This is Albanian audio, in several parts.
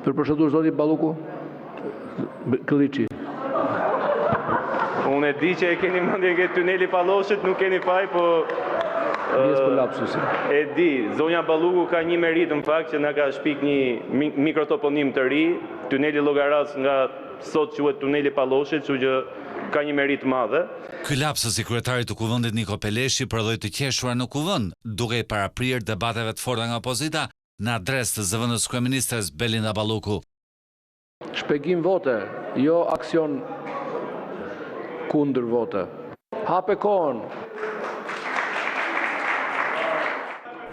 Për procedurë, zoti Balluku, Këlliçi. Unë e di që e keni mendje ke tuneli Palloshit, nuk keni faj, po e di, zonja Balluku ka një merit në fakt që na ka shpik një mikrotoponim të ri, tuneli Llogaras nga sot quhet tuneli Palloshit, kështu që ka një merit madhe. Ky lapsus i kryetarit të Kuvendit Niko Peleshi prodhoi të qeshura në Kuvend, duke i paraprirë debateve të forta nga opozita në adresë të zëvendës kryeministres Belinda Balluku. Shpjegim vote, jo aksion kundër vote. Hape kohën.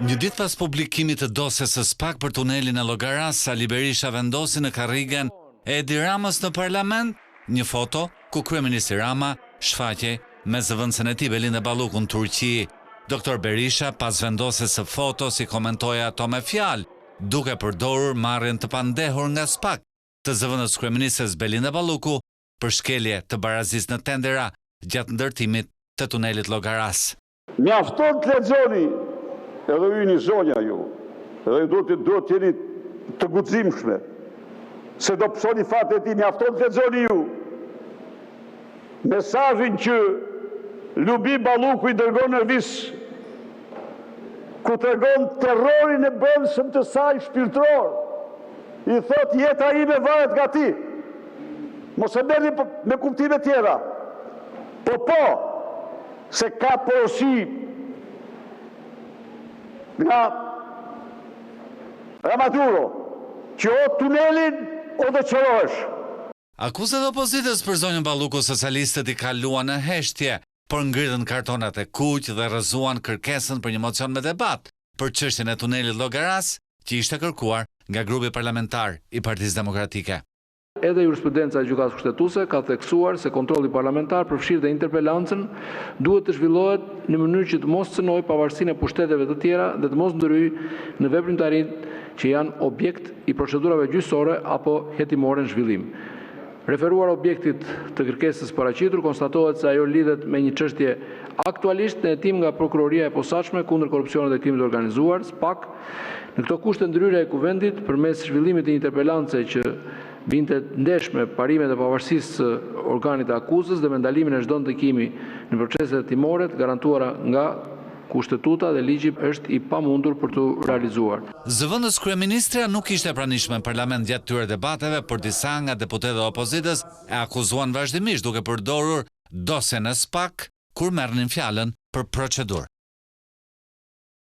Një ditë pas publikimit të dosjes së SPAK për tunelin e Llogaras, Sali Berisha vendosi në karrigen e Edi Ramës në parlament një foto ku kryeministri Rama shfaqej me zëvendësen e tij Belinda Balluku në Turqi. Doktor Berisha pas vendosjes së fotos i komentoi ato me fjalë, duke përdorur marrjen të pandehur nga SPAK të zëvendës kryeministres Belinda Balluku për shkelje të barazisë në tendera gjatë ndërtimit të tunelit Llogaras. Mjafton të lexoni edhe ju një zonja ju, edhe do të jeni të guximshme, se do pësoni fatë e ti, mjafton të lexoni ju. Mesazhin që Lubi Balluku i dërgon në vis, ku tregon terrorin e brendshëm të saj shpirtëror, i thot jeta ime varet nga ti. Mos e merrni me kuptime tjera. Po, se ka porosi nga Ramaduro, që o tunelin o dhe qërohesh. Akuzat e opozitës për zonjën Balluku socialistët i kaluan në heshtje, por ngritën kartonat e kuq dhe rrëzuan kërkesën për një mocion me debat për çështjen e tunelit Llogaras, që ishte kërkuar nga grupi parlamentar i Partisë Demokratike. Edhe jurisprudenca e gjykatës kushtetuese ka theksuar se kontrolli parlamentar përfshirë dhe interpelancën duhet të zhvillohet në mënyrë që të mos cënojë pavarësinë e pushteteve të tjera dhe të mos ndryjë në veprimtarinë që janë objekt i procedurave gjyqësore apo hetimore në zhvillim. Referuar objektit të kërkesës paraqitur, konstatohet se ajo lidhet me një çështje aktualisht në hetim nga Prokuroria e Posaçme kundër korrupsionit dhe krimit të organizuar, SPAK. Në këto kushte ndryrja e Kuvendit përmes zhvillimit të interpelance që vinte ndesh me parimet e pavarësisë së organit të akuzës dhe me ndalimin e çdo ndikimi në proceset hetimore të garantuara nga Kushtetuta dhe ligji është i pamundur për të realizuar. Zëvendës kryeministra nuk ishte e pranishme në parlament gjatë këtyre debateve, por disa nga deputetët e opozitës e akuzuan vazhdimisht duke përdorur dosjen e SPAK kur merrnin fjalën për procedurë.